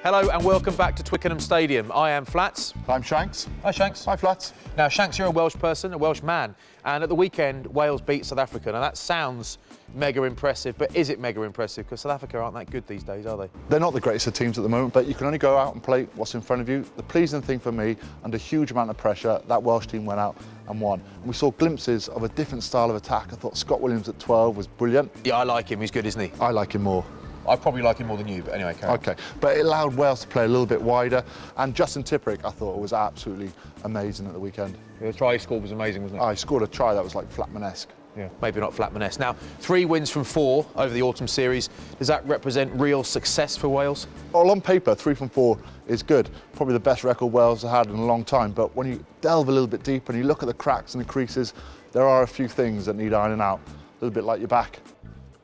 Hello and welcome back to Twickenham Stadium. I am Flats. I'm Shanks. Hi Shanks. Hi Flats. Now Shanks, you're a Welsh person, a Welsh man, and at the weekend Wales beat South Africa. Now that sounds mega impressive, but is it mega impressive? Because South Africa aren't that good these days, are they? They're not the greatest of teams at the moment, but you can only go out and play what's in front of you. The pleasing thing for me, under a huge amount of pressure, that Welsh team went out and won. And we saw glimpses of a different style of attack. I thought Scott Williams at 12 was brilliant. Yeah, I like him. He's good, isn't he? I like him more. I probably like him more than you, but anyway, carry on. OK, but it allowed Wales to play a little bit wider, and Justin Tipuric, I thought, was absolutely amazing at the weekend. Yeah, the try he scored was amazing, wasn't it? Oh, he scored a try that was like Flatman-esque. Yeah, maybe not Flatman-esque. Now, 3 wins from 4 over the autumn series. Does that represent real success for Wales? Well, on paper, 3 from 4 is good. Probably the best record Wales have had in a long time. But when you delve a little bit deeper and you look at the cracks and the creases, there are a few things that need ironing out. A little bit like your back.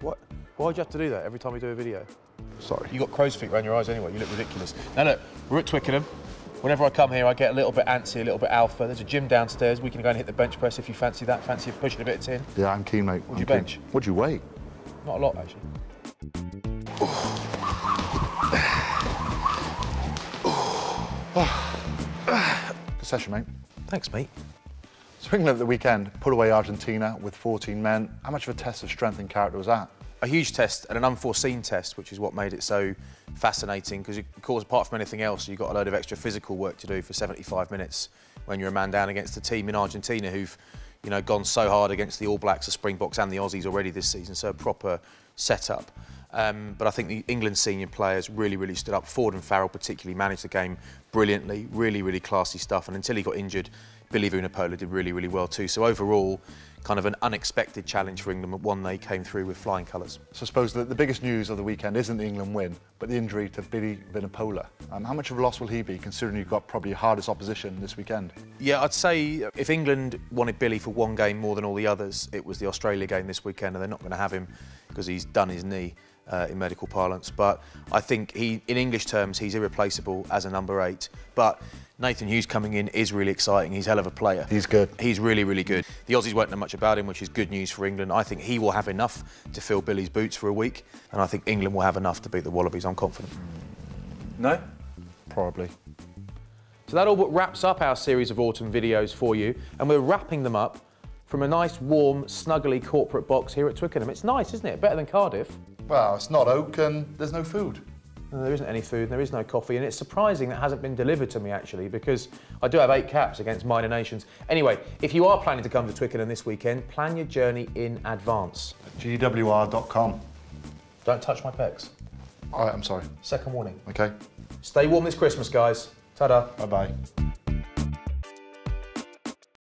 What? Why'd you have to do that every time we do a video? Sorry. You got crow's feet around your eyes anyway. You look ridiculous. Now look, we're at Twickenham. Whenever I come here, I get a little bit antsy, a little bit alpha. There's a gym downstairs. We can go and hit the bench press if you fancy that. Fancy pushing a bit of tin? Yeah, I'm keen, mate. What'd you bench? What'd you weigh? Not a lot, actually. Good session, mate. Thanks, mate. So England at the weekend put away Argentina with 14 men. How much of a test of strength and character was that? A huge test and an unforeseen test, which is what made it so fascinating, because, of course, apart from anything else, you've got a load of extra physical work to do for 75 minutes when you're a man down against a team in Argentina who've, you know, gone so hard against the All Blacks, the Springboks and the Aussies already this season, so a proper setup. But I think the England senior players really stood up. Ford and Farrell particularly managed the game brilliantly, really classy stuff, and until he got injured, Billy Vunipola did really well too. So overall, kind of an unexpected challenge for England, but one they came through with flying colours. So I suppose the biggest news of the weekend isn't the England win, but the injury to Billy Vunipola. How much of a loss will he be, considering you've got probably your hardest opposition this weekend? Yeah, I'd say if England wanted Billy for one game more than all the others, it was the Australia game this weekend, and they're not going to have him because he's done his knee. In medical parlance, but I think in English terms, he's irreplaceable as a number 8. But Nathan Hughes coming in is really exciting. He's a hell of a player. He's good. He's really good. The Aussies won't know much about him, which is good news for England. I think he will have enough to fill Billy's boots for a week, and I think England will have enough to beat the Wallabies. I'm confident. No? Probably. So that all but wraps up our series of autumn videos for you, and we're wrapping them up from a nice, warm, snuggly corporate box here at Twickenham. It's nice, isn't it? Better than Cardiff. Well, it's not oak and there's no food. No, there isn't any food, and there is no coffee, and it's surprising that hasn't been delivered to me, actually, because I do have 8 caps against minor nations. Anyway, if you are planning to come to Twickenham this weekend, plan your journey in advance. GWR.com. Don't touch my pecs. All right, I'm sorry. Second warning. OK. Stay warm this Christmas, guys. Ta-da. Bye-bye.